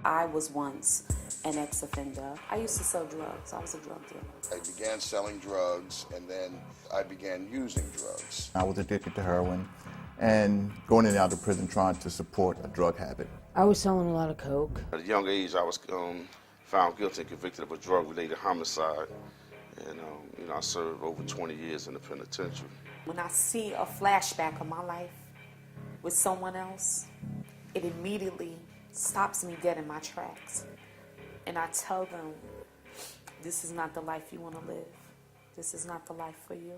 I was once an ex-offender. I used to sell drugs. I was a drug dealer. I began selling drugs, and then I began using drugs. I was addicted to heroin and going in and out of prison trying to support a drug habit. I was selling a lot of coke. At a young age, I was found guilty and convicted of a drug-related homicide. And I served over 20 years in the penitentiary. When I see a flashback of my life with someone else, it immediately stops me dead in my tracks. And I tell them, this is not the life you want to live. This is not the life for you.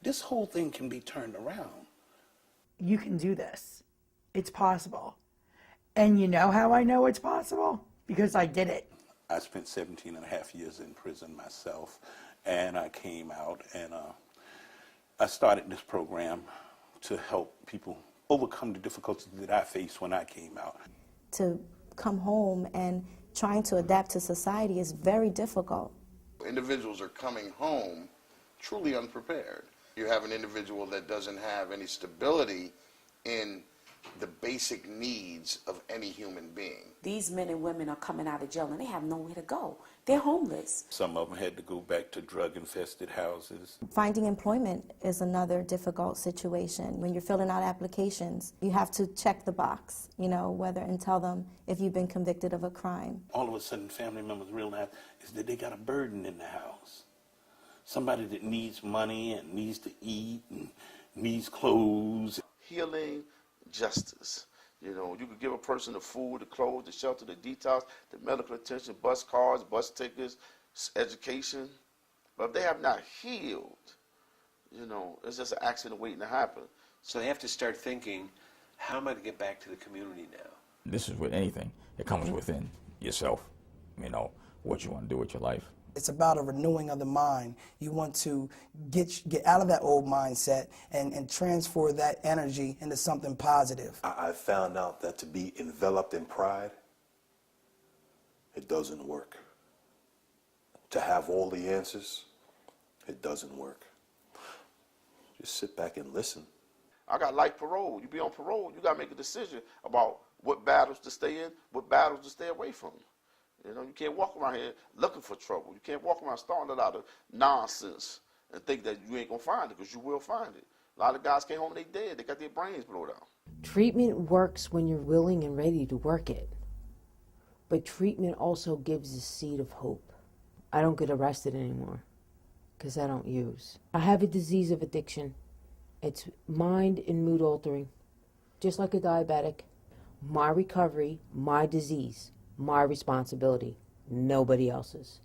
This whole thing can be turned around. You can do this. It's possible. And you know how I know it's possible? Because I did it. I spent 17 and a half years in prison myself, and I came out, and I started this program to help people overcome the difficulties that I faced when I came out. To come home and trying to adapt to society is very difficult. Individuals are coming home truly unprepared. You have an individual that doesn't have any stability in the basic needs of any human being. These men and women are coming out of jail and they have nowhere to go. They're homeless. Some of them had to go back to drug-infested houses. Finding employment is another difficult situation. When you're filling out applications, you have to check the box, whether and tell them if you've been convicted of a crime. All of a sudden, family members realize is that they got a burden in the house. Somebody that needs money and needs to eat and needs clothes. Healing, justice. You could give a person the food, the clothes, the shelter, the detox, the medical attention, bus cards, bus tickets, education. But if they have not healed, it's just an accident waiting to happen. So they have to start thinking, how am I to get back to the community now? This is with anything. It comes within yourself, what you want to do with your life. It's about a renewing of the mind. You want to get out of that old mindset and transfer that energy into something positive. I found out that to be enveloped in pride, it doesn't work. To have all the answers, it doesn't work. Just sit back and listen. I got life parole. You be on parole, you got to make a decision about what battles to stay in, what battles to stay away from. You can't walk around here looking for trouble. You can't walk around starting a lot of nonsense and think that you ain't going to find it, because you will find it. A lot of guys came home and they dead. They got their brains blown out. Treatment works when you're willing and ready to work it. But treatment also gives a seed of hope. I don't get arrested anymore because I don't use. I have a disease of addiction. It's mind and mood altering, just like a diabetic. My recovery, my disease. My responsibility, nobody else's.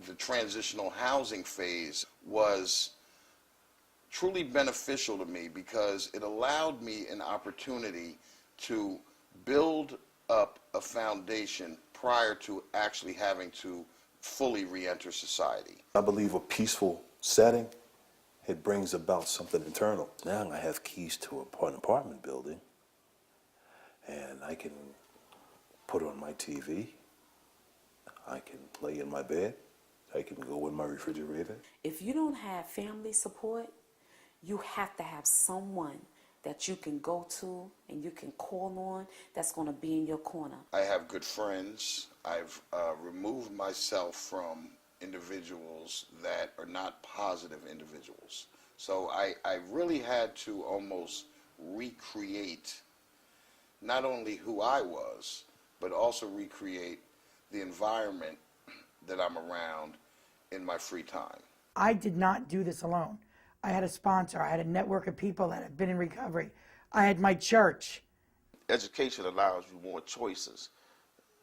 The transitional housing phase was truly beneficial to me because it allowed me an opportunity to build up a foundation prior to actually having to fully re-enter society. I believe a peaceful setting, it brings about something internal. Now I have keys to an apartment building, and I can put on my TV, I can play in my bed, I can go in my refrigerator. If you don't have family support, you have to have someone that you can go to and you can call on that's going to be in your corner. I have good friends. I've removed myself from individuals that are not positive individuals. So I really had to almost recreate not only who I was, but also recreate the environment that I'm around in my free time. I did not do this alone. I had a sponsor. I had a network of people that have been in recovery. I had my church. Education allows you more choices,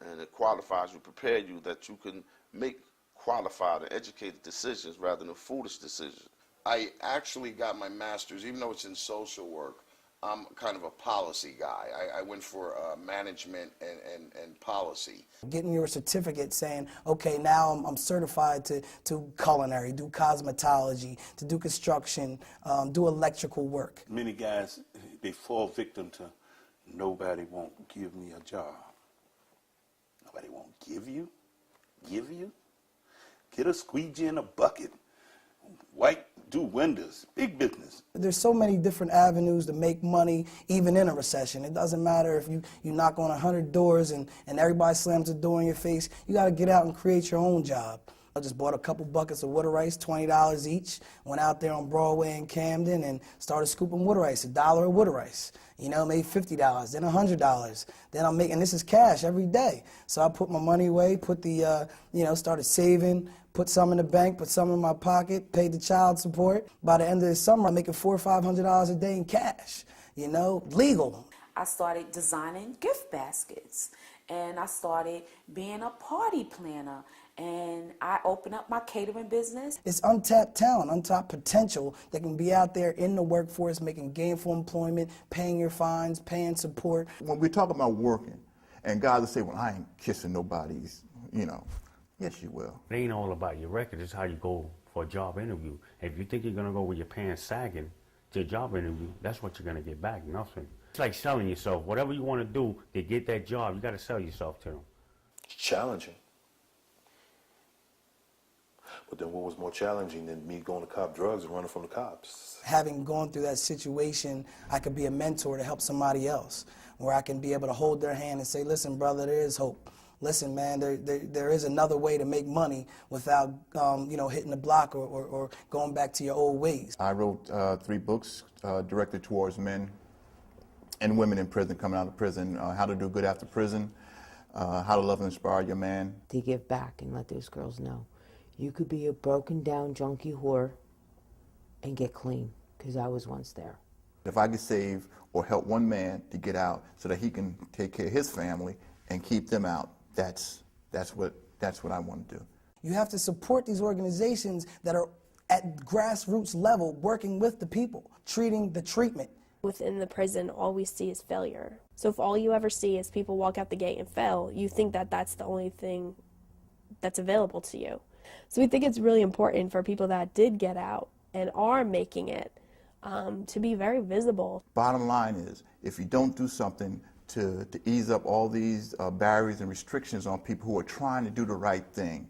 and it qualifies you, prepares you that you can make qualified and educated decisions rather than foolish decisions. I actually got my master's, even though it's in social work. I'm kind of a policy guy. I went for management and policy. Getting your certificate saying, okay, now I'm certified to culinary, do cosmetology, to do construction, do electrical work. Many guys, they fall victim to nobody won't give me a job. Nobody won't give you? Give you? Get a squeegee in a bucket. White do windows, big business. There's so many different avenues to make money, even in a recession. It doesn't matter if you knock on 100 doors and everybody slams the door in your face. You got to get out and create your own job. I just bought a couple buckets of water rice, $20 each, went out there on Broadway in Camden and started scooping water rice, $1 of water rice. You know, made $50, then $100. Then I'm making, this is cash every day. So I put my money away, put the, started saving, put some in the bank, put some in my pocket, paid the child support. By the end of the summer, I'm making $400 or $500 a day in cash, legal. I started designing gift baskets, and I started being a party planner, and I opened up my catering business. It's untapped talent, untapped potential that can be out there in the workforce, making gainful employment, paying your fines, paying support. When we talk about working, and guys will say, well, I ain't kissing nobody's, Yes, you will. It ain't all about your record. It's how you go for a job interview. If you think you're going to go with your pants sagging to a job interview, that's what you're going to get back, nothing. It's like selling yourself. Whatever you want to do to get that job, you got to sell yourself to them. It's challenging. But then what was more challenging than me going to cop drugs and running from the cops? Having gone through that situation, I could be a mentor to help somebody else, where I can be able to hold their hand and say, listen, brother, there is hope. Listen, man, there is another way to make money without, hitting the block or going back to your old ways. I wrote 3 books directed towards men and women in prison, coming out of prison. How to do good after prison, how to love and inspire your man. To give back and let those girls know. You could be a broken down junkie whore and get clean, because I was once there. If I could save or help one man to get out so that he can take care of his family and keep them out, that's what I want to do. You have to support these organizations that are at grassroots level, working with the people, treating the treatment. Within the prison, all we see is failure. So if all you ever see is people walk out the gate and fail, you think that that's the only thing that's available to you. So we think it's really important for people that did get out and are making it to be very visible. Bottom line is, if you don't do something to ease up all these barriers and restrictions on people who are trying to do the right thing,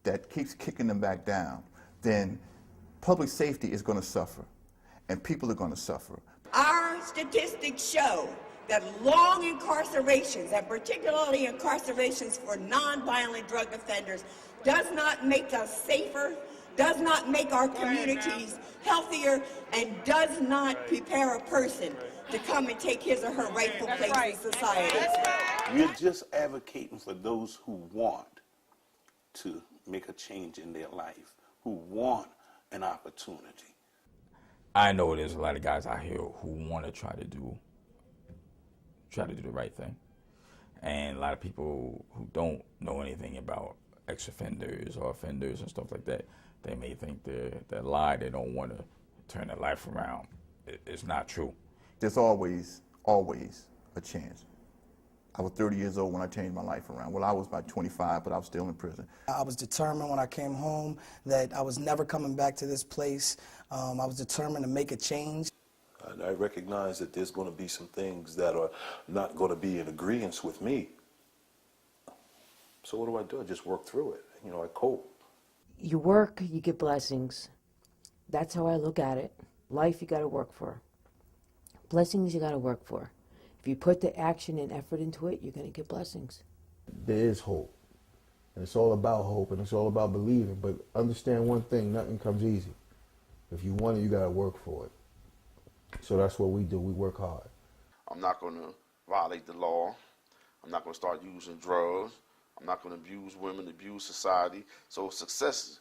that keeps kicking them back down, then public safety is going to suffer, and people are going to suffer. Our statistics show that long incarcerations, and particularly incarcerations for nonviolent drug offenders, does not make us safer, does not make our communities healthier, and does not prepare a person to come and take his or her rightful place in society. We're just advocating for those who want to make a change in their life, who want an opportunity. I know there's a lot of guys out here who want to try to do the right thing, and a lot of people who don't know anything about ex-offenders or offenders and stuff like that. They may think they lie. They don't want to turn their life around. It's not true. There's always a chance. I was 30 years old when I changed my life around. Well, I was about 25, but I was still in prison. I was determined when I came home that I was never coming back to this place. I was determined to make a change. And I recognize that there's going to be some things that are not going to be in agreement with me. So what do? I just work through it. I cope. You work, you get blessings. That's how I look at it. Life you got to work for. Blessings you got to work for. If you put the action and effort into it, you're going to get blessings. There is hope. And it's all about hope, and it's all about believing. But understand one thing, nothing comes easy. If you want it, you got to work for it. So that's what we do. We work hard. I'm not going to violate the law. I'm not going to start using drugs. I'm not going to abuse women, abuse society. So success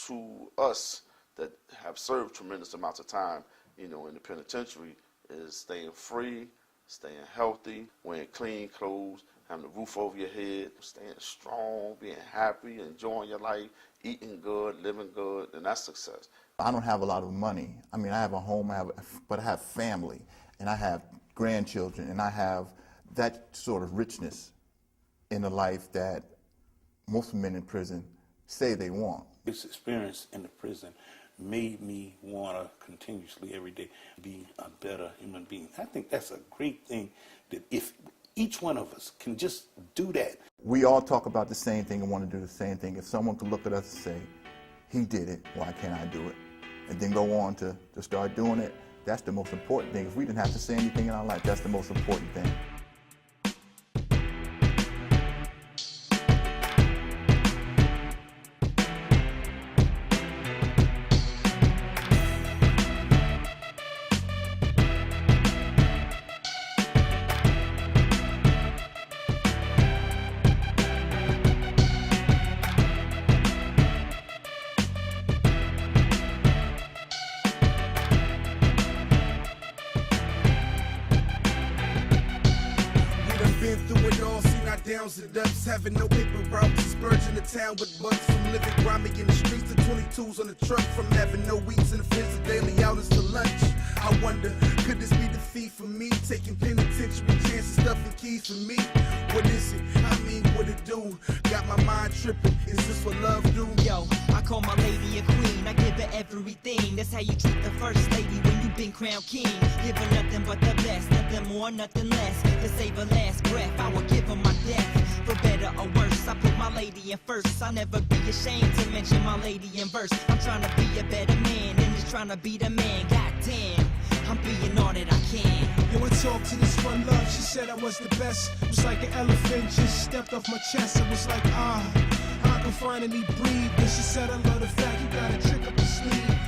to us that have served tremendous amounts of time, in the penitentiary, is staying free, staying healthy, wearing clean clothes, having a roof over your head, staying strong, being happy, enjoying your life, eating good, living good, and that's success. I don't have a lot of money. I mean, I have a home, but I have family, and I have grandchildren, and I have that sort of richness in the life that most men in prison say they want. This experience in the prison made me want to continuously every day be a better human being. I think that's a great thing, that if each one of us can just do that. We all talk about the same thing and want to do the same thing. If someone could look at us and say, he did it, why can't I do it? and then go on to start doing it, that's the most important thing. If we didn't have to say anything in our life, that's the most important thing. Downs and ups, having no paper routes, splurging the town with bucks, from living grimy in the streets to 22s on the truck, from having no weeks and friends of daily outings to lunch. I wonder, could this be the fee for me? Taking penitentiary chances, stuffing keys for me? What is it? I mean, what it do? Got my mind tripping, is this what love do? Yo, I call my lady a queen, I give her everything. That's how you treat the first lady when you been crowned king. Give her nothing but the best, nothing more, nothing less. To save her last breath, I will give her my death. For better or worse, I put my lady in first. I'll never be ashamed to mention my lady in verse. I'm trying to be a better man than just trying to be the man. Goddamn, I'm being all that I can. Yo, I talked to this one love, she said I was the best. It was like an elephant just stepped off my chest. I was like, I can finally breathe. And she said, I love the fact you got a trick up your sleeve.